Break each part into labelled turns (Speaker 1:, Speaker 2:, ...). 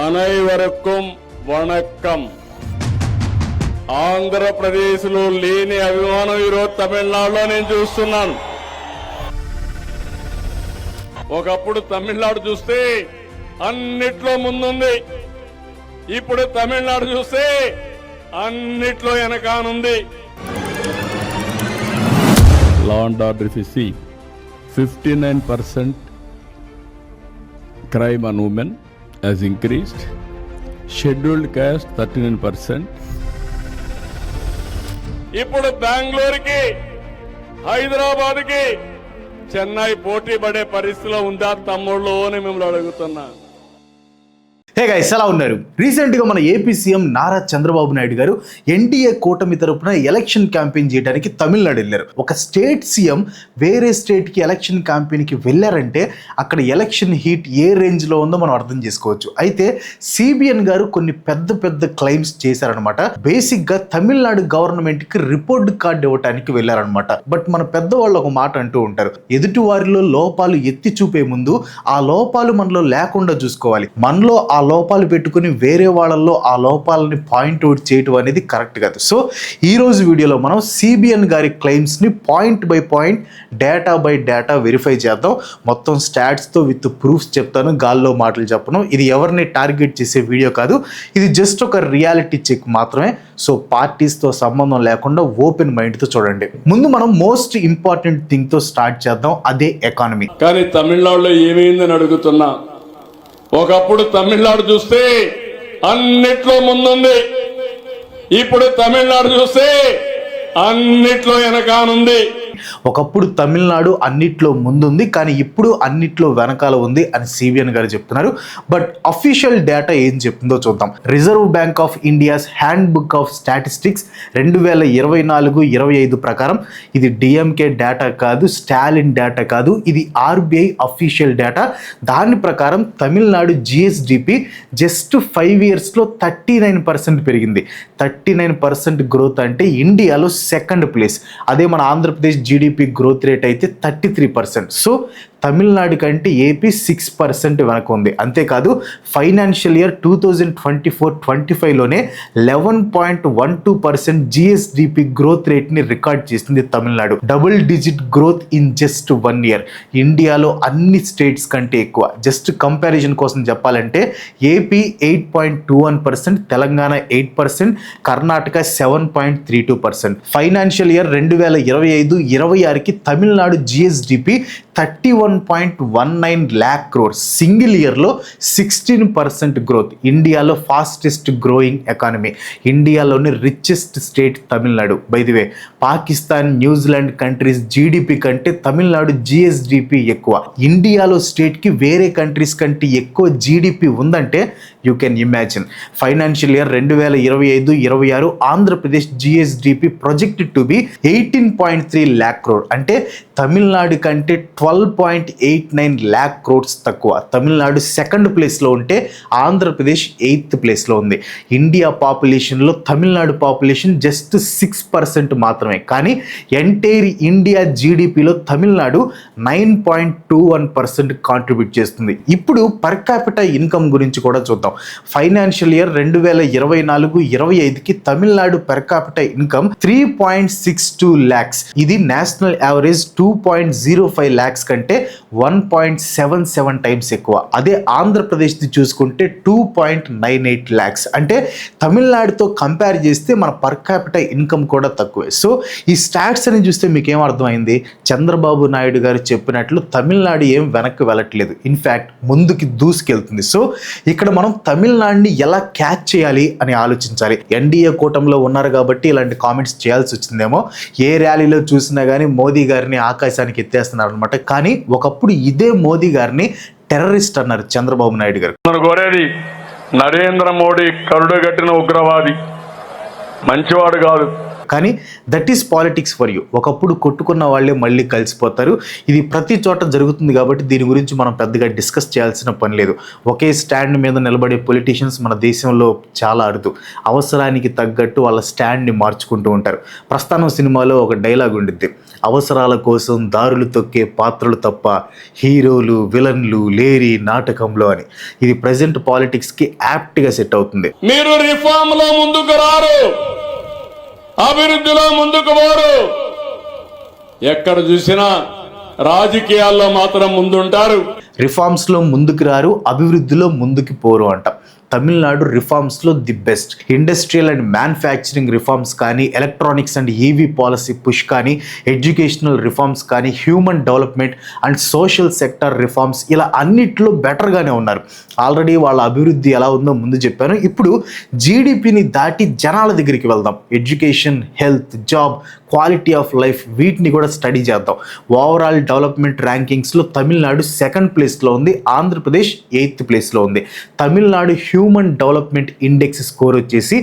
Speaker 1: అனைవరకం వణక్కం. ఆంధ్రప్రదేశ్లో లేని అభిమానం ఈరోజు తమిళనాడులో నేను చూస్తున్నాను. ఒకప్పుడు తమిళనాడు చూస్తే అన్నిట్లో ముందుంది, ఇప్పుడు తమిళనాడు చూస్తే అన్నిట్లో వెనకానుంది. Law and order if you see 59% crime on women has increased, scheduled caste 39%. ఇప్పుడు బెంగళూరుకి, హైదరాబాద్కి, చెన్నై పోటీ పడే పరిస్థితిలో ఉందా తమ్ముళ్ళు అని మిమ్మల్ని అడుగుతున్నా.
Speaker 2: హే గైస్, ఎలా ఉన్నారు? రీసెంట్గా మన ఏపీ సీఎం నారా చంద్రబాబు నాయుడు గారు ఎన్డీఏ కూటమి తరపున ఎలక్షన్ క్యాంపెయిన్ చేయడానికి తమిళనాడు వెళ్ళారు. ఒక స్టేట్ సీఎం వేరే స్టేట్కి ఎలక్షన్ క్యాంపెయిన్కి వెళ్ళారంటే అక్కడ ఎలక్షన్ హీట్ ఏ రేంజ్లో ఉందో మనం అర్థం చేసుకోవచ్చు. అయితే సిబిఎన్ గారు కొన్ని పెద్ద పెద్ద క్లెయిమ్స్ చేశారనమాట. బేసిక్గా తమిళనాడు గవర్నమెంట్కి రిపోర్ట్ కార్డు ఇవ్వడానికి వెళ్ళారనమాట. బట్ మన పెద్దవాళ్ళు ఒక మాట అంటూ ఉంటారు, ఎదుటి వారిలో లోపాలు ఎత్తి చూపే ముందు ఆ లోపాలు మనలో లేకుండా చూసుకోవాలి. మనలో ఆ లోపాలు పెట్టుకుని వేరే వాళ్ళల్లో ఆ లోపాలని పాయింట్అవుట్ చేయటం అనేది కరెక్ట్ కాదు. సో ఈ రోజు వీడియోలో మనం సిబిఎన్ గారి క్లెయిమ్స్ని point by point, data by data verify చేద్దాం. మొత్తం స్టాట్స్తో విత్ ప్రూఫ్స్ చెప్తాను, గాల్లో మాటలు చెప్పను. ఇది ఎవరిని టార్గెట్ చేసే వీడియో కాదు, ఇది జస్ట్ ఒక రియాలిటీ చెక్ మాత్రమే. సో పార్టీస్తో సంబంధం లేకుండా ఓపెన్ మైండ్తో చూడండి. ముందు మనం మోస్ట్ ఇంపార్టెంట్ థింగ్తో స్టార్ట్ చేద్దాం, అదే ఎకానమీ.
Speaker 1: కానీ తమిళనాడులో ఏమైందని అడుగుతున్నా. ఒకప్పుడు తమిళనాడు చూస్తే అన్నిట్లో ముందుంది, ఇప్పుడు తమిళనాడు చూస్తే అన్నిట్లో వెనకానుంది.
Speaker 2: ఒకప్పుడు తమిళనాడు అన్నిట్లో ముందుంది, కానీ ఇప్పుడు అన్నిట్లో వెనకాల ఉంది అని సిబిఎన్ గారు చెప్తున్నారు. బట్ అఫీషియల్ డేటా ఏం చెప్తుందో చూద్దాం. Reserve bank of India's hand book of statistics 2024-25 ప్రకారం, ఇది డిఎంకే డేటా కాదు, స్టాలిన్ డేటా కాదు, ఇది ఆర్బీఐ అఫీషియల్ డేటా. దాని ప్రకారం తమిళనాడు జిఎస్డిపి జస్ట్ 5 ఇయర్స్లో 39% పెరిగింది. 39% గ్రోత్ అంటే ఇండియాలో సెకండ్ ప్లేస్. అదే మన ఆంధ్రప్రదేశ్ జీడిపి గ్రోత్ రేట్ అయితే 33%. సో తమిళనాడు కంటే ఏపీ 6% వెనక ఉంది. అంతేకాదు ఫైనాన్షియల్ ఇయర్ 2024-25లోనే 11.12% జిఎస్డిపి గ్రోత్ రేట్ని రికార్డ్ చేసింది Tamil Nadu. Double digit growth in just 1 year. ఇండియాలో అన్ని స్టేట్స్ కంటే ఎక్కువ. జస్ట్ కంపారిజన్ కోసం చెప్పాలంటే AP 8.21%, Telangana 8%, Karnataka 7.32%. Financial year 2025-26కి Tamil Nadu GSDP 31.19 lakh crores. Single ఇయర్లో 16% గ్రోత్. ఇండియాలో ఫాస్టెస్ట్ గ్రోయింగ్ ఎకానమీ. ఇండియాలోని richest state Tamil Nadu. By the way, Pakistan, New Zealand countries GDP కంటే తమిళనాడు జిఎస్డిపి ఎక్కువ. ఇండియాలో స్టేట్కి వేరే కంట్రీస్ కంటే ఎక్కువ జీడిపి ఉందంటే you can imagine. Financial year 2025-26 Andhra Pradesh GSDP projected to be 18.3 lakh crore. అంటే తమిళనాడు కంటే 12.89 lakh crores తక్కువ. తమిళనాడు సెకండ్ ప్లేస్లో ఉంటే ఆంధ్రప్రదేశ్ 8th ప్లేస్లో ఉంది. ఇండియా పాపులేషన్లో తమిళనాడు పాపులేషన్ జస్ట్ 6% మాత్రమే. కానీ ఎంటైర్ ఇండియా జీడిపిలో తమిళనాడు 9.21% కాంట్రిబ్యూట్ చేస్తుంది. ఇప్పుడు పర్ క్యాపిటల్ ఇన్కమ్ గురించి కూడా చూద్దాం. ఫైనాన్షియల్ ఇయర్ 2024-25కి Tamil Nadu per capital income 3.62 lakhs. ఇది నేషనల్ యావరేజ్ 2.05 lakhs కంటే 1.77 times ఎక్కువ. అదే ఆంధ్రప్రదేశ్ది చూసుకుంటే 2.98 lakhs. అంటే తమిళనాడుతో కంపేర్ చేస్తే మన పర్ క్యాపిటల్ ఇన్కమ్ కూడా తక్కువే. సో ఈ స్టాట్స్ అని చూస్తే మీకు ఏం అర్థమైంది? చంద్రబాబు నాయుడు గారు చెప్పినట్లు తమిళనాడు ఏం వెనక్కి వెళ్ళట్లేదు, ఇన్ఫ్యాక్ట్ ముందుకి దూసుకెళ్తుంది. సో ఇక్కడ మనం తమిళనాడుని ఎలా క్యాచ్ చేయాలి అని ఆలోచించాలి. ఎన్డీఏ కూటమిలో ఉన్నారు కాబట్టి ఇలాంటి కామెంట్స్ చేయాల్సి వచ్చిందేమో. ఏ ర్యాలీలో చూసినా కానీ మోదీ గారిని ఆకాశానికి ఎత్తేస్తున్నారు అనమాట. కానీ ఒకప్పుడు ఇదే మోదీ గారిని టెర్రరిస్ట్ అన్నారు చంద్రబాబు నాయుడు గారు.
Speaker 1: కోరేది నరేంద్ర మోడీ కరుడుగట్టిన ఉగ్రవాది, మంచివాడు కాదు.
Speaker 2: కానీ that is politics for you. ఒకప్పుడు కొట్టుకున్న వాళ్ళే మళ్ళీ కలిసిపోతారు. ఇది ప్రతి చోట జరుగుతుంది కాబట్టి దీని గురించి మనం పెద్దగా డిస్కస్ చేయాల్సిన పని లేదు. ఒకే స్టాండ్ మీద నిలబడే పొలిటీషియన్స్ మన దేశంలో చాలా అరుదు. అవసరానికి తగ్గట్టు వాళ్ళ స్టాండ్ని మార్చుకుంటూ ఉంటారు. ప్రస్థానం సినిమాలో ఒక డైలాగ్ ఉండిద్ది, అవసరాల కోసం దారులు తొక్కే పాత్రలు తప్ప హీరోలు విలన్లు లేరి నాటకంలో అని. ఇది ప్రజెంట్ పాలిటిక్స్కి యాప్ట్గా సెట్ అవుతుంది.
Speaker 3: మీరు రిఫార్మ్లో ముందుకు రారు, అభివృద్ధిలో ముందుకు పోరు. ఎక్కడ చూసినా రాజకీయాల్లో మాత్రం ముందుంటారు.
Speaker 2: రిఫార్మ్స్లో ముందుకు రారు, అభివృద్ధిలో ముందుకు పోరు అంట. తమిళనాడు రిఫార్మ్స్లో the best. Industrial and manufacturing reforms కానీ, electronics and EV policy push కానీ, ఎడ్యుకేషనల్ రిఫార్మ్స్ కానీ, human development and social sector reforms, ఇలా అన్నిట్లో బెటర్గానే ఉన్నారు. ఆల్రెడీ వాళ్ళ అభివృద్ధి ఎలా ఉందో ముందు చెప్పాను. ఇప్పుడు జీడిపిని దాటి జనాల దగ్గరికి వెళ్దాం. Education, health, job, quality of life, వీటిని కూడా స్టడీ చేద్దాం. ఓవరాల్ డెవలప్మెంట్ ర్యాంకింగ్స్లో తమిళనాడు 2nd ప్లేస్లో ఉంది, ఆంధ్రప్రదేశ్ 8th ప్లేస్లో ఉంది. Tamil Nadu human development index score వచ్చేసి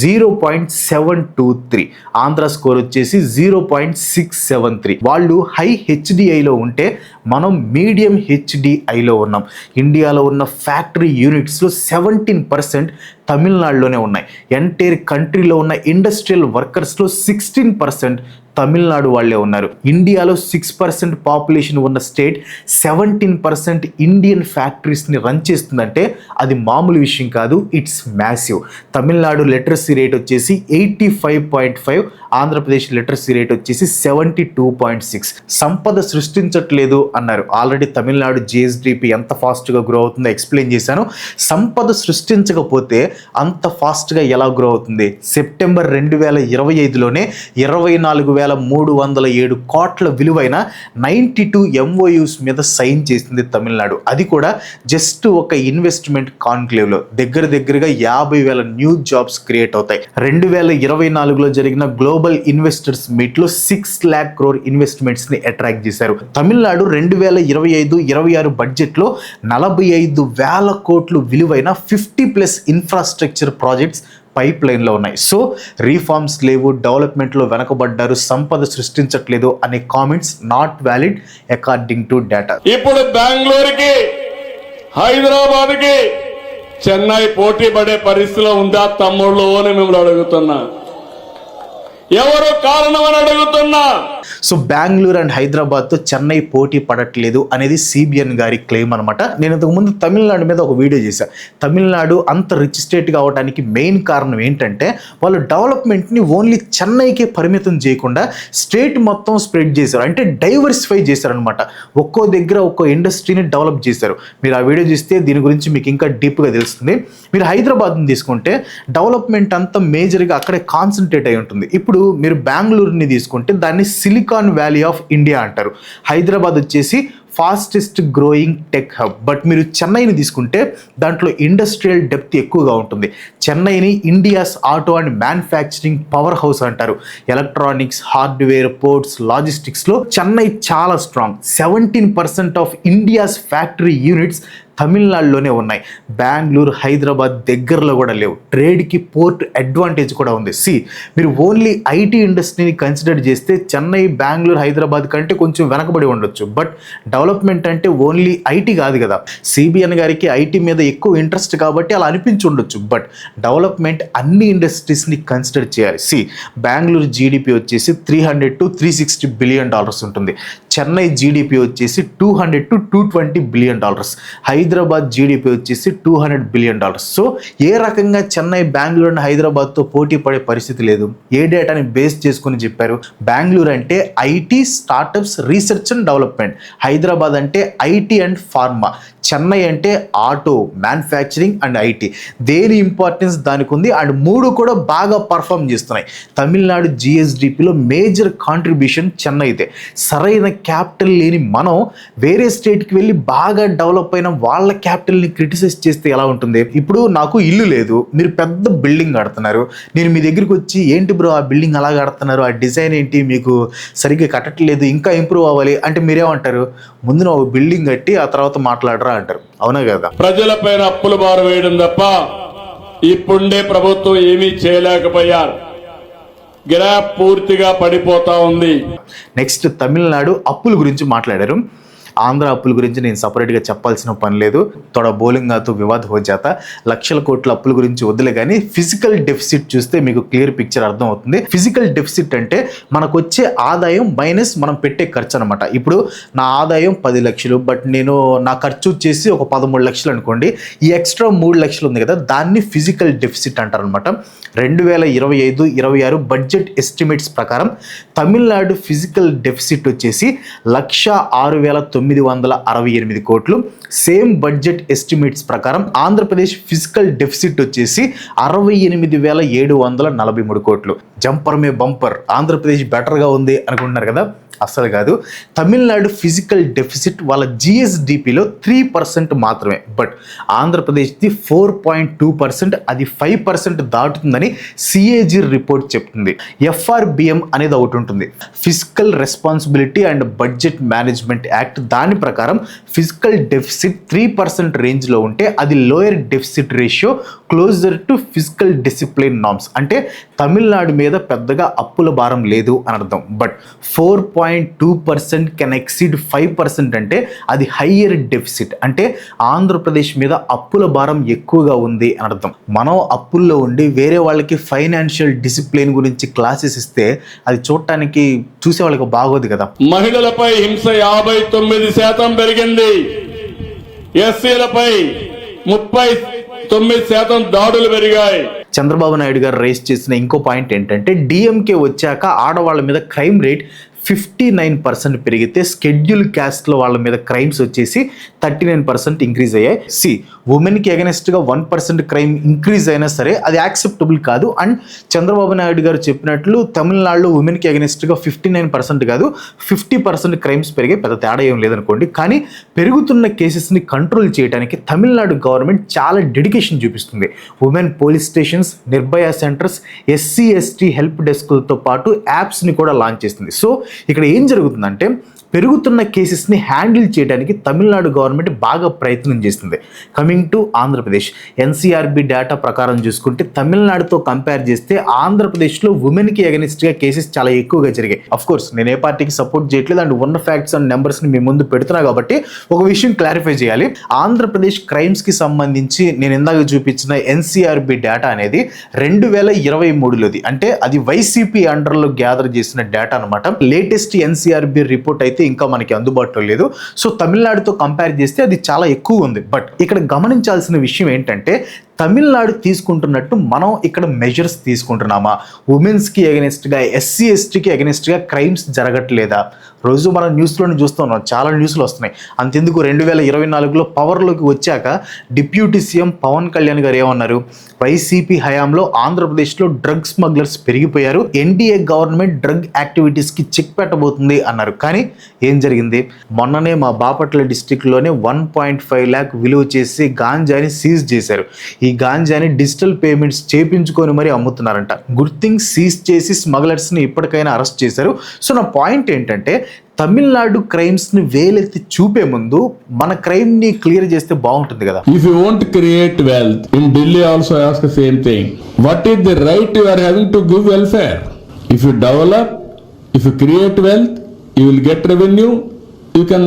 Speaker 2: 0.723, ఆంధ్ర స్కోర్ వచ్చేసి 0.673. వాళ్ళు హై హెచ్డిఐలో ఉంటే మనం మీడియం హెచ్డిఐలో ఉన్నాం. ఇండియాలో ఉన్న ఫ్యాక్టరీ యూనిట్స్లో 17% తమిళనాడులోనే ఉన్నాయి. ఎంటైర్ కంట్రీలో ఉన్న ఇండస్ట్రియల్ వర్కర్స్లో 16% తమిళనాడు వాళ్ళే ఉన్నారు. ఇండియాలో 6% పాపులేషన్ ఉన్న స్టేట్ 17% ఇండియన్ ఫ్యాక్టరీస్ని రన్ చేస్తుందంటే అది మామూలు విషయం కాదు. It's massive. Tamil Nadu literacy rate వచ్చేసి 85.5, ఆంధ్రప్రదేశ్ లిటరసీ రేట్ వచ్చేసి 72.6. సంపద సృష్టించట్లేదు అన్నారు. ఆల్రెడీ తమిళనాడు జిఎస్డిపి ఎంత ఫాస్ట్గా గ్రో అవుతుందో ఎక్స్ప్లెయిన్ చేశాను. సంపద సృష్టించకపోతే అంత ఫాస్ట్గా ఎలా గ్రో అవుతుంది? సెప్టెంబర్ 2025లోనే 24,307 కోట్ల విలువైన 92 MOUs మీద సైన్ చేసింది తమిళనాడు. అది కూడా జస్ట్ ఒక ఇన్వెస్ట్మెంట్ కాన్క్లేవ్లో. దగ్గరగా 50,000 న్యూ జాబ్స్ క్రియేట్ అవుతాయి. 2024లో జరిగిన గ్లోబల్ ఇన్వెస్టర్స్ మీట్లో 6 lakh crore ఇన్వెస్ట్మెంట్స్ని అట్రాక్ట్ చేశారు. తమిళనాడు 2025-26 బడ్జెట్లో 45,000 కోట్లు విలువైన 50+ ఇన్ఫ్రాస్ట్రక్చర్ ప్రాజెక్ట్స్ పైప్ లైన్లో ఉన్నాయి. సో రీఫార్మ్స్ లేవు, డెవలప్మెంట్లో వెనకబడ్డారు, సంపద సృష్టించట్లేదు అనే comments not valid according to data.
Speaker 3: ఇప్పుడు బెంగళూరుకి, హైదరాబాద్కి, చెన్నై పోటీ పడే పరిస్థితిలో ఉందా తమ్ముళ్ళు అని మిమ్మల్ని అడుగుతున్నా. ఎవరు కారణం అని అడుగుతున్నా.
Speaker 2: సో బెంగళూరు అండ్ హైదరాబాద్తో చెన్నై పోటీ పడట్లేదు అనేది సిబిఎన్ గారి క్లెయిమ్ అనమాట. నేను ఇంతకుముందు తమిళనాడు మీద ఒక వీడియో చేశాను. తమిళనాడు అంత రిచ్ స్టేట్ కావడానికి మెయిన్ కారణం ఏంటంటే వాళ్ళు డెవలప్మెంట్ని ఓన్లీ చెన్నైకే పరిమితం చేయకుండా స్టేట్ మొత్తం స్ప్రెడ్ చేశారు. అంటే డైవర్సిఫై చేశారనమాట. ఒక్కో దగ్గర ఒక్కో ఇండస్ట్రీని డెవలప్ చేశారు. మీరు ఆ వీడియో చూస్తే దీని గురించి మీకు ఇంకా డీప్గా తెలుస్తుంది. మీరు హైదరాబాద్ని తీసుకుంటే డెవలప్మెంట్ అంతా మేజర్గా అక్కడే కాన్సన్ట్రేట్ అయి ఉంటుంది. ఇప్పుడు మీరు బెంగళూరుని తీసుకుంటే దాన్ని సిలికాన్ వ్యాలీ ఆఫ్ ఇండియా అంటారు. హైదరాబాద్ వచ్చేసి fastest growing tech hub. But మీరు చెన్నైని తీసుకుంటే దాంట్లో ఇండస్ట్రియల్ డెప్త్ ఎక్కువగా ఉంటుంది. చెన్నైని India's auto and manufacturing power house అంటారు. ఎలక్ట్రానిక్స్, హార్డ్వేర్, పోర్ట్స్, లాజిస్టిక్స్లో చెన్నై చాలా strong. 17% of India's factory units తమిళనాడులోనే ఉన్నాయి. బెంగళూరు, హైదరాబాద్ దగ్గరలో కూడా లేవు. ట్రేడ్కి పోర్ట్ అడ్వాంటేజ్ కూడా ఉంది. మీరు ఓన్లీ ఐటీ ఇండస్ట్రీని కన్సిడర్ చేస్తే చెన్నై, బెంగళూరు, హైదరాబాద్ కంటే కొంచెం వెనకబడి ఉండొచ్చు. బట్ డెవలప్మెంట్ అంటే ఓన్లీ ఐటీ కాదు కదా. సిబిఎన్ గారికి ఐటీ మీద ఎక్కువ ఇంట్రెస్ట్ కాబట్టి అలా అనిపించి ఉండొచ్చు. బట్ డెవలప్మెంట్ అన్ని ఇండస్ట్రీస్ని కన్సిడర్ చేయాలి. బెంగళూరు జీడిపి వచ్చేసి $300 to $360 billion ఉంటుంది. చెన్నై జీడిపి వచ్చేసి $200 to $220 billion. హైదరాబాద్ జీడిపి వచ్చేసి $200 billion. సో ఏ రకంగా చెన్నై, బెంగళూరు అండ్ హైదరాబాద్తో పోటీ పడే పరిస్థితి లేదు. ఏ డేటాని బేస్ చేసుకుని చెప్పారు? బెంగళూరు అంటే IT, startups, research and development. Hyderabad అంటే ఐటీ అండ్ ఫార్మా. చెన్నై అంటే ఆటో, మ్యానుఫ్యాక్చరింగ్ అండ్ ఐటీ. దేని ఇంపార్టెన్స్ దానికి ఉంది. అండ్ మూడు కూడా బాగా పర్ఫామ్ చేస్తున్నాయి. తమిళనాడు జిఎస్డిపిలో మేజర్ కాంట్రిబ్యూషన్ చెన్నైదే. సరైన క్యాపిటల్ లేని మనం వేరే స్టేట్కి వెళ్ళి బాగా డెవలప్ అయిన వాళ్ళ క్యాపిటల్ని క్రిటిసైజ్ చేస్తే ఎలా ఉంటుంది? ఇప్పుడు నాకు ఇల్లు లేదు, మీరు పెద్ద బిల్డింగ్ కడుతున్నారు. నేను మీ దగ్గరికి వచ్చి ఏంటి బ్రో ఆ బిల్డింగ్ అలా కడుతున్నారు, ఆ డిజైన్ ఏంటి, మీకు సరిగ్గా కట్టట్లేదు, ఇంకా ఇంప్రూవ్ అవ్వాలి అంటే మీరేమంటారు? ముందు నువ్వు బిల్డింగ్ కట్టి ఆ తర్వాత మాట్లాడరా అంటారు. అవునా కదా?
Speaker 3: ప్రజలపైన అప్పులు బారు వేయడం తప్ప ఇప్పుడే ప్రభుత్వం ఏమీ చేయలేకపోయారు. గ్రాఫ్ పూర్తిగా పడిపోతా ఉంది.
Speaker 2: నెక్స్ట్ తమిళనాడు అప్పుల గురించి మాట్లాడారు. ఆంధ్ర అప్పుల గురించి నేను సపరేట్గా చెప్పాల్సిన పని లేదు. తోడ బౌలింగ్తో వివాద్ హో జాతా. లక్షల కోట్ల అప్పుల గురించి వదిలే కానీ ఫిజికల్ డెఫిసిట్ చూస్తే మీకు క్లియర్ పిక్చర్ అర్థం అవుతుంది. ఫిజికల్ డెఫిసిట్ అంటే మనకు వచ్చే ఆదాయం మైనస్ మనం పెట్టే ఖర్చు అనమాట. ఇప్పుడు నా ఆదాయం 10 లక్షలు, బట్ నేను నా ఖర్చు వచ్చేసి ఒక 13 లక్షలు అనుకోండి. ఈ ఎక్స్ట్రా 3 లక్షలు ఉంది కదా, దాన్ని ఫిజికల్ డెఫిసిట్ అంటారు అనమాట. 2025-26 బడ్జెట్ ఎస్టిమేట్స్ ప్రకారం తమిళనాడు ఫిజికల్ డెఫిసిట్ వచ్చేసి 1,06,968 కోట్లు. సేమ్ బడ్జెట్ ఎస్టిమేట్స్ ప్రకారం ఆంధ్రప్రదేశ్ ఫిజికల్ డెఫిసిట్ వచ్చేసి 68,743 కోట్లు. జంపర్ మే బంపర్, ఆంధ్రప్రదేశ్ బెటర్గా ఉంది అనుకుంటున్నారు కదా, అస్సలు కాదు. తమిళనాడు ఫిజికల్ డెఫిసిట్ వాళ్ళ జిఎస్డిపిలో 3% మాత్రమే, బట్ ఆంధ్రప్రదేశ్ది 4.2%, అది 5% దాటుతుందని సిఏజీ రిపోర్ట్ చెప్తుంది. ఎఫ్ఆర్బిఎం అనేది ఒకటి ఉంటుంది, physical responsibility and budget management act. దాని ప్రకారం ఫిజికల్ డెఫిసిట్ 3% రేంజ్లో ఉంటే అది lower deficit ratio, closer to physical discipline norms. అంటే తమిళనాడు మీద పెద్దగా అప్పుల భారం లేదు అని అర్థం. బట్ 4.2% కెన్ ఎక్సీడ్ 5% అంటే అది హయ్యర్ డెఫిసిట్, అంటే ఆంధ్రప్రదేశ్ మీద అప్పుల భారం ఎక్కువగా ఉంది అని అర్థం. మనం అప్పుల్లో ఉండి వేరే వాళ్ళకి ఫైనాన్షియల్ డిసిప్లిన్ గురించి క్లాసెస్ ఇస్తే అది చూడటానికి చూసే వాళ్ళకి బాగోదు కదా.
Speaker 3: మహిళలపై హింస 59% పెరిగింది. ఎస్సీలపై 39% దాడులు పెరిగాయి.
Speaker 2: చంద్రబాబు నాయుడు గారు రేస్ చేసిన ఇంకో పాయింట్ ఏంటంటే, డిఎంకే వచ్చాక ఆడవాళ్ళ మీద క్రైమ్ రేట్ 59% పెరిగితే షెడ్యూల్ క్యాస్ట్లో వాళ్ళ మీద క్రైమ్స్ వచ్చేసి 39% ఇంక్రీజ్ అయ్యాయి. ఉమెన్కి అగెనెస్ట్గా 1% క్రైమ్ ఇంక్రీజ్ అయినా సరే అది యాక్సెప్టబుల్ కాదు. అండ్ చంద్రబాబు నాయుడు గారు చెప్పినట్లు తమిళనాడులో ఉమెన్కి అగెనెస్ట్గా 59% కాదు 50% క్రైమ్స్ పెరిగే, పెద్ద తేడా ఏం లేదనుకోండి. కానీ పెరుగుతున్న కేసెస్ని కంట్రోల్ చేయడానికి తమిళనాడు గవర్నమెంట్ చాలా డెడికేషన్ చూపిస్తుంది. Women police stations, Nirbhaya centres, SC ST help డెస్క్లతో పాటు యాప్స్ని కూడా లాంచ్ చేస్తుంది. సో ఇక్కడ ఏం జరుగుతుందంటే, పెరుగుతున్న కేసెస్ని హ్యాండిల్ చేయడానికి తమిళనాడు గవర్నమెంట్ బాగా ప్రయత్నం చేస్తుంది. Coming to Andhra Pradesh, NCRB data ప్రకారం చూసుకుంటే తమిళనాడుతో కంపేర్ చేస్తే ఆంధ్రప్రదేశ్లో ఉమెన్కి అగెనిస్ట్గా కేసెస్ చాలా ఎక్కువగా జరిగాయి. అఫ్కోర్స్ నేను ఏ పార్టీకి సపోర్ట్ చేయట్లేదు, అండ్ ఉన్న ఫ్యాక్ట్స్ అండ్ నెంబర్స్ని మీ ముందు పెడుతున్నా కాబట్టి ఒక విషయం క్లారిఫై చేయాలి. ఆంధ్రప్రదేశ్ క్రైమ్స్కి సంబంధించి నేను ఇందాక చూపించిన ఎన్సీఆర్బి డేటా అనేది 2023లోది, అంటే అది వైసీపీ అండర్లో గ్యాదర్ చేసిన డేటా అనమాట. లేటెస్ట్ ఎన్సీఆర్బి రిపోర్ట్ అయితే ఇంకా మనకి అందుబాటులో లేదు. సో తమిళనాడుతో కంపేర్ చేస్తే అది చాలా ఎక్కువ ఉంది. బట్ ఇక్కడ గమనించాల్సిన విషయం ఏంటంటే, తమిళనాడు తీసుకుంటున్నట్టు మనం ఇక్కడ మెజర్స్ తీసుకుంటున్నామా? ఉమెన్స్కి అగెనిస్ట్గా, ఎస్సీ ఎస్టీకి అగెనిస్ట్గా క్రైమ్స్ జరగట్లేదా? రోజు మనం న్యూస్లోనే చూస్తున్నాం, చాలా న్యూస్లు వస్తున్నాయి. అంతెందుకు 2024లో పవర్లోకి వచ్చాక డిప్యూటీ సీఎం పవన్ కళ్యాణ్ గారు ఏమన్నారు, వైసీపీ హయాంలో ఆంధ్రప్రదేశ్లో డ్రగ్ స్మగ్లర్స్ పెరిగిపోయారు, ఎన్డీఏ గవర్నమెంట్ డ్రగ్ యాక్టివిటీస్కి చెక్ పెట్టబోతుంది అన్నారు. కానీ ఏం జరిగింది? మొన్ననే మా బాపట్ల డిస్టిక్లోనే 1.5 lakh విలువ చేసి గాంజాని సీజ్ చేశారు. ఈ గాంజాని డిజిటల్ పేమెంట్స్ చేపించుకొని మరీ అమ్ముతున్నారంట. గుడ్ థింగ్ సీజ్ చేసి స్మగ్లర్స్ని ఇప్పటికైనా అరెస్ట్ చేశారు. సో నా పాయింట్ ఏంటంటే, తమిళనాడు క్రైమ్స్ ని వేలెత్తి చూపే ముందు మన క్రైమ్ ని క్లియర్ చేస్తే బాగుంటుంది కదా.
Speaker 3: If you want to create wealth, in Delhi also ask the same thing. What is the right you are having to give welfare? If you develop, if you create wealth, you will get revenue, you can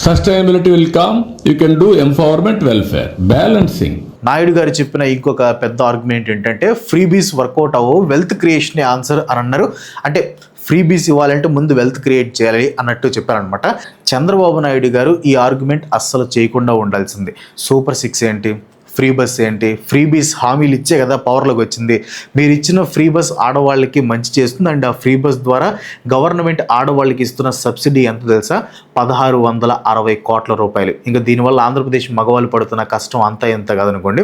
Speaker 3: sustainability will come, you can do empowerment, welfare, balancing.
Speaker 2: Naidu గారు చెప్పిన ఇంకొక పెద్ద argument ఏంటంటే, freebies work out అవ్వవు, wealth creation answer అని అన్నారు. అంటే freebies ఇవ్వాలంటే ముందు వెల్త్ క్రియేట్ చేయాలి అన్నట్టు చెప్పారనమాట. చంద్రబాబు నాయుడు గారు ఈ ఆర్గ్యుమెంట్ అస్సలు చేయకుండా ఉండాల్సింది. సూపర్ 6 ఏంటి, ఫ్రీ బస్ ఏంటి? ఫ్రీ బస్ హామీలు ఇచ్చే కదా పవర్లోకి వచ్చింది. మీరు ఇచ్చిన ఫ్రీ బస్ ఆడవాళ్ళకి మంచి చేస్తుంది. అండ్ ఆ ఫ్రీ బస్ ద్వారా గవర్నమెంట్ ఆడవాళ్ళకి ఇస్తున్న సబ్సిడీ ఎంత తెలుసా? 1660 కోట్ల రూపాయలు. ఇంకా దీనివల్ల ఆంధ్రప్రదేశ్ మగవాళ్ళు పడుతున్న కష్టం అంతా ఎంత కాదనుకోండి.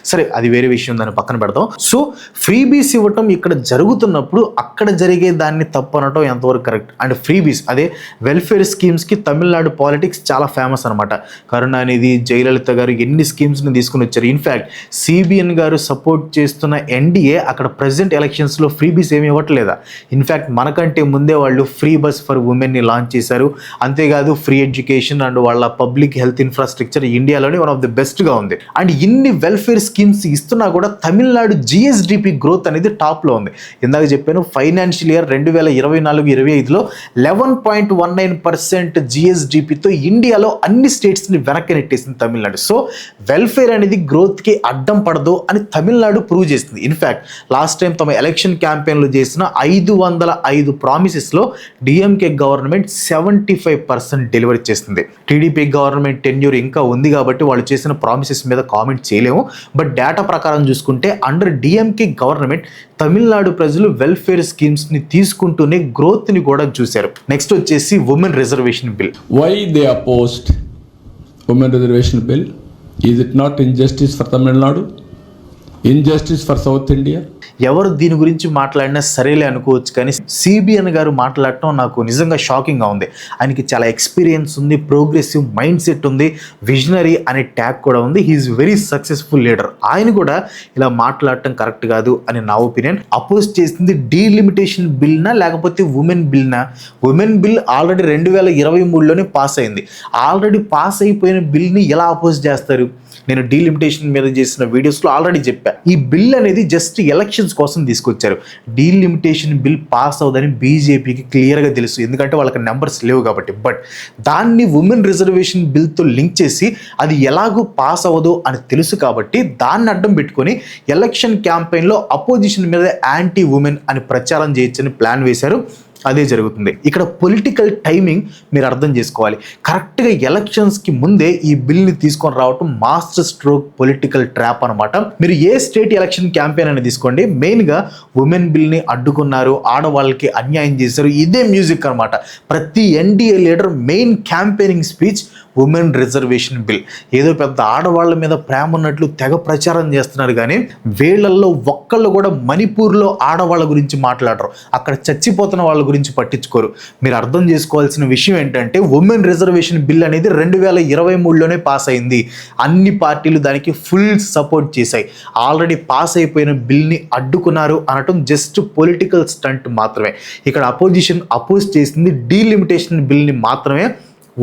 Speaker 2: సరే, అది వేరే విషయం, దాన్ని పక్కన పెడతాం. సో ఫ్రీబీస్ ఇవ్వటం ఇక్కడ జరుగుతున్నప్పుడు అక్కడ జరిగే దాన్ని తప్పు అనటం ఎంతవరకు కరెక్ట్? అండ్ ఫ్రీబీస్ అదే వెల్ఫేర్ స్కీమ్స్కి తమిళనాడు పాలిటిక్స్ చాలా ఫేమస్ అనమాట. కరుణానిధి, జయలలిత గారు ఎన్ని స్కీమ్స్ని తీసుకుని వచ్చారు. ఇన్ఫ్యాక్ట్ సిబిఎన్ గారు సపోర్ట్ చేస్తున్న ఎన్డీఏ అక్కడ ప్రెసిడెంట్ ఎలక్షన్స్లో ఫ్రీబీస్ ఏమి ఇవ్వట్లేదా? ఇన్ఫ్యాక్ట్ మనకంటే ముందే వాళ్ళు ఫ్రీ బస్ ఫర్ ఉమెన్ని లాంచ్ చేశారు. అంతేకాదు ఫ్రీ ఎడ్యుకేషన్ అండ్ వాళ్ళ పబ్లిక్ హెల్త్ ఇన్ఫ్రాస్ట్రక్చర్ ఇండియాలోనే వన్ ఆఫ్ ది బెస్ట్గా ఉంది. అండ్ ఇన్ని వెల్ఫేర్ స్కీమ్స్ ఇస్తున్నా కూడా తమిళనాడు జిఎస్డిపి గ్రోత్ అనేది టాప్లో ఉంది. ఇందాక చెప్పాను, ఫైనాన్షియల్ ఇయర్ 2024-25లో 11.19% జిఎస్డిపితో ఇండియాలో అన్ని స్టేట్స్ని వెనక్కి నెట్టేసింది తమిళనాడు. సో వెల్ఫేర్ అనేది గ్రోత్కి అడ్డం పడదు అని తమిళనాడు ప్రూవ్ చేసింది. ఇన్ఫ్యాక్ట్ లాస్ట్ టైం తమ ఎలక్షన్ క్యాంపెయిన్లో చేసిన 505 ప్రామిసెస్లో డిఎంకే గవర్నమెంట్ 75% డెలివరీ చేస్తుంది. టీడీపీ గవర్నమెంట్ టెన్యూర్ ఇంకా ఉంది కాబట్టి వాళ్ళు చేసిన ప్రామిసెస్ మీద కామెంట్ చేయలేము. బట్ డేటా ప్రకారం చూసుకుంటే అండర్ డిఎంకే గవర్నమెంట్ తమిళనాడు ప్రజలు వెల్ఫేర్ స్కీమ్స్ని తీసుకుంటూనే గ్రోత్ని కూడా చూశారు. నెక్స్ట్ వచ్చేసి women reservation bill.
Speaker 3: Why they opposed women reservation bill? Is it not injustice for Tamil Nadu? Injustice for South India?
Speaker 2: ఎవరు దీని గురించి మాట్లాడినా సరేలే అనుకోవచ్చు, కానీ సిబిఎన్ గారు మాట్లాడటం నాకు నిజంగా షాకింగ్గా ఉంది. ఆయనకి చాలా ఎక్స్పీరియన్స్ ఉంది, ప్రోగ్రెసివ్ మైండ్ సెట్ ఉంది, విజనరీ అనే ట్యాగ్ కూడా ఉంది. He's very successful leader. ఆయన కూడా ఇలా మాట్లాడటం కరెక్ట్ కాదు అని నా ఒపీనియన్. అపోజ్ చేసింది డీలిమిటేషన్ బిల్నా లేకపోతే ఉమెన్ బిల్నా? ఉమెన్ బిల్ ఆల్రెడీ 2023లోనే పాస్ అయింది. ఆల్రెడీ పాస్ అయిపోయిన బిల్ని ఎలా అపోజ్ చేస్తారు? నేను డీలిమిటేషన్ మీద చేసిన వీడియోస్లో ఆల్రెడీ చెప్పా. ఈ బిల్ అనేది జస్ట్ ఎలక్షన్స్ కోసం తీసుకొచ్చారు. డీలిమిటేషన్ బిల్ పాస్ అవుదని బీజేపీకి క్లియర్గా తెలుసు, ఎందుకంటే వాళ్ళకి నెంబర్స్ లేవు కాబట్టి. బట్ దాన్ని ఉమెన్ రిజర్వేషన్ బిల్తో లింక్ చేసి అది ఎలాగూ పాస్ అవ్వదు అని తెలుసు కాబట్టి దాన్ని అడ్డం పెట్టుకొని ఎలక్షన్ క్యాంపెయిన్లో అపోజిషన్ మీద యాంటీ ఉమెన్ అని ప్రచారం చేయొచ్చని ప్లాన్ వేశారు. అదే జరుగుతుంది ఇక్కడ. పొలిటికల్ టైమింగ్ మీరు అర్థం చేసుకోవాలి. కరెక్ట్గా ఎలక్షన్స్కి ముందే ఈ బిల్ని తీసుకొని రావటం మాస్టర్ స్ట్రోక్ పొలిటికల్ ట్రాప్ అనమాట. మీరు ఏ స్టేట్ ఎలక్షన్ క్యాంపెయిన్ అని తీసుకోండి, మెయిన్గా ఉమెన్ బిల్ని అడ్డుకున్నారు, ఆడవాళ్ళకి అన్యాయం చేశారు, ఇదే మ్యూజిక్ అనమాట. ప్రతి NDA leader main campaigning speech women reservation bill. ఏదో పెద్ద ఆడవాళ్ళ మీద ప్రేమ ఉన్నట్లు తెగ ప్రచారం చేస్తున్నారు, కానీ వీళ్ళల్లో ఒక్కళ్ళు కూడా మణిపూర్లో ఆడవాళ్ళ గురించి మాట్లాడరు, అక్కడ చచ్చిపోతున్న వాళ్ళ గురించి పట్టించుకోరు. మీరు అర్థం చేసుకోవాల్సిన విషయం ఏంటంటే ఉమెన్ రిజర్వేషన్ బిల్ అనేది 2023లోనే పాస్ అయింది. అన్ని పార్టీలు దానికి ఫుల్ సపోర్ట్ చేశాయి. ఆల్రెడీ పాస్ అయిపోయిన బిల్ని అడ్డుకున్నారు అనటం జస్ట్ పొలిటికల్ స్టంట్ మాత్రమే. ఇక్కడ అపోజిషన్ అపోజ్ చేసింది డీలిమిటేషన్ బిల్ని మాత్రమే,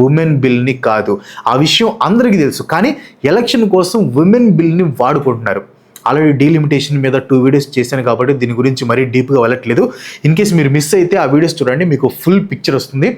Speaker 2: ఉమెన్ బిల్ని కాదు. ఆ విషయం అందరికీ తెలుసు, కానీ ఎలక్షన్ కోసం ఉమెన్ బిల్ని వాడుకుంటున్నారు. ఆల్రెడీ డీలిమిటేషన్ మీద 2 వీడియోస్ చేశాను కాబట్టి దీని గురించి మరీ డీప్గా వెళ్ళట్లేదు. ఇన్ కేస్ మీరు మిస్ అయితే ఆ వీడియోస్ చూడండి, మీకు ఫుల్ పిక్చర్ వస్తుంది.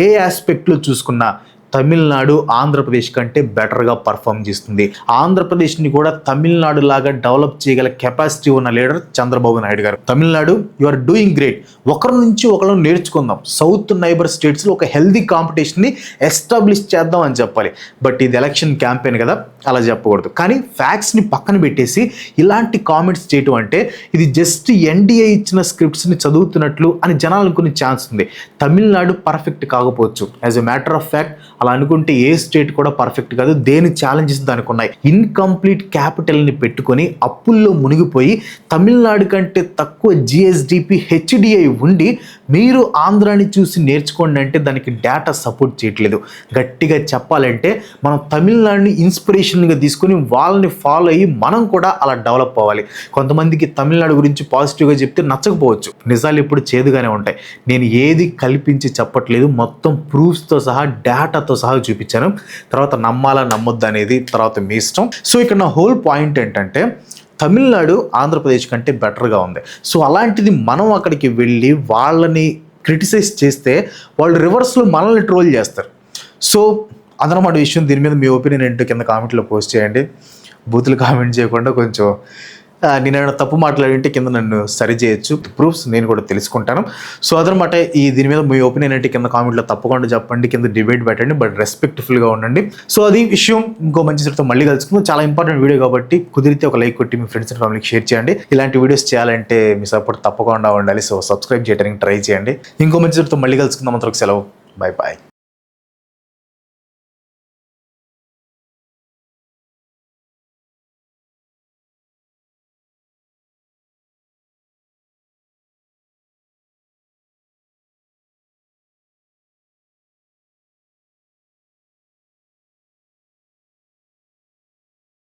Speaker 2: ఏ ఆస్పెక్ట్లో చూసుకున్నా తమిళనాడు ఆంధ్రప్రదేశ్ కంటే బెటర్గా పర్ఫామ్ చేస్తుంది. ఆంధ్రప్రదేశ్ని కూడా తమిళనాడు లాగా డెవలప్ చేయగల కెపాసిటీ ఉన్న లీడర్ చంద్రబాబు నాయుడు గారు. Tamil Nadu you are doing great. ఒకరి నుంచి ఒకరు నేర్చుకుందాం. సౌత్ నైబర్ స్టేట్స్లో ఒక హెల్దీ కాంపిటీషన్ని ఎస్టాబ్లిష్ చేద్దాం అని చెప్పాలి. బట్ ఇది ఎలక్షన్ క్యాంపెయిన్ కదా, అలా చెప్పకూడదు. కానీ ఫ్యాక్ట్స్ని పక్కన పెట్టేసి ఇలాంటి కామెంట్స్ చేయటం అంటే ఇది జస్ట్ ఎన్డీఏ ఇచ్చిన స్క్రిప్ట్స్ని చదువుతున్నట్లు అని జనాలు అనుకునే ఛాన్స్ ఉంది. తమిళనాడు పర్ఫెక్ట్ కాకపోవచ్చు. As a matter of fact అలా అనుకుంటే ఏ స్టేట్ కూడా పర్ఫెక్ట్ కాదు. దేని ఛాలెంజెస్ దానికి ఉన్నాయి. ఇన్కంప్లీట్ క్యాపిటల్ని పెట్టుకొని అప్పుల్లో మునిగిపోయి తమిళనాడు కంటే తక్కువ జిఎస్డిపి హెచ్డిఐ ఉండి మీరు ఆంధ్రాని చూసి నేర్చుకోండి అంటే దానికి డేటా సపోర్ట్ చేయట్లేదు. గట్టిగా చెప్పాలంటే మనం తమిళనాడుని ఇన్స్పిరేషన్గా తీసుకొని వాళ్ళని ఫాలో అయ్యి మనం కూడా అలా డెవలప్ అవ్వాలి. కొంతమందికి తమిళనాడు గురించి పాజిటివ్గా చెప్తే నచ్చకపోవచ్చు, నిజాలు ఎప్పుడు చేదుగానే ఉంటాయి. నేను ఏది కల్పించి చెప్పట్లేదు, మొత్తం ప్రూఫ్స్తో సహా డేటాతో సహా చూపించాను. తర్వాత నమ్మాలా నమ్మొద్దు అనేది తర్వాత మీ ఇష్టం. సో ఇక్కడ నా హోల్ పాయింట్ ఏంటంటే తమిళనాడు ఆంధ్రప్రదేశ్ కంటే బెటర్గా ఉంది. సో అలాంటిది మనం అక్కడికి వెళ్ళి వాళ్ళని క్రిటిసైజ్ చేస్తే వాళ్ళు రివర్స్లో మనల్ని ట్రోల్ చేస్తారు. సో అదనమాట విషయం. దీని మీద మీ ఒపీనియన్ ఏంటో కింద కామెంట్లో పోస్ట్ చేయండి. బూతులు కామెంట్ చేయకుండా కొంచెం నేనేమైనా తప్పు మాట్లాడింటే కింద నన్ను సరి చేయొచ్చు. ప్రూఫ్స్ నేను కూడా తెలుసుకుంటాను. సో అదనమాట దీని మీద మీ ఒపీనియన్ ఏంటి కింద కామెంట్లో తప్పకుండా చెప్పండి, కింద డిబేట్ పెట్టండి, బట్ రెస్పెక్ట్ఫుల్గా ఉండండి. సో అది విషయం. ఇంకో మంచి సరితో మళ్ళీ కలుసుకుందాం. చాలా ఇంపార్టెంట్ వీడియో కాబట్టి కుదిరితే ఒక లైక్ కొట్టి మీ ఫ్రెండ్స్ అండ్ ఫ్యామిలీకి షేర్ చేయండి. ఇలాంటి వీడియోస్ చేయాలంటే మీ సపోర్ట్ తప్పకుండా ఉండాలి. సో సబ్స్క్రైబ్ చేయడానికి ట్రై చేయండి. ఇంకో మంచి సరితో మళ్ళీ కలుసుకుందాం. అంతవరకు సెలవు. Bye bye.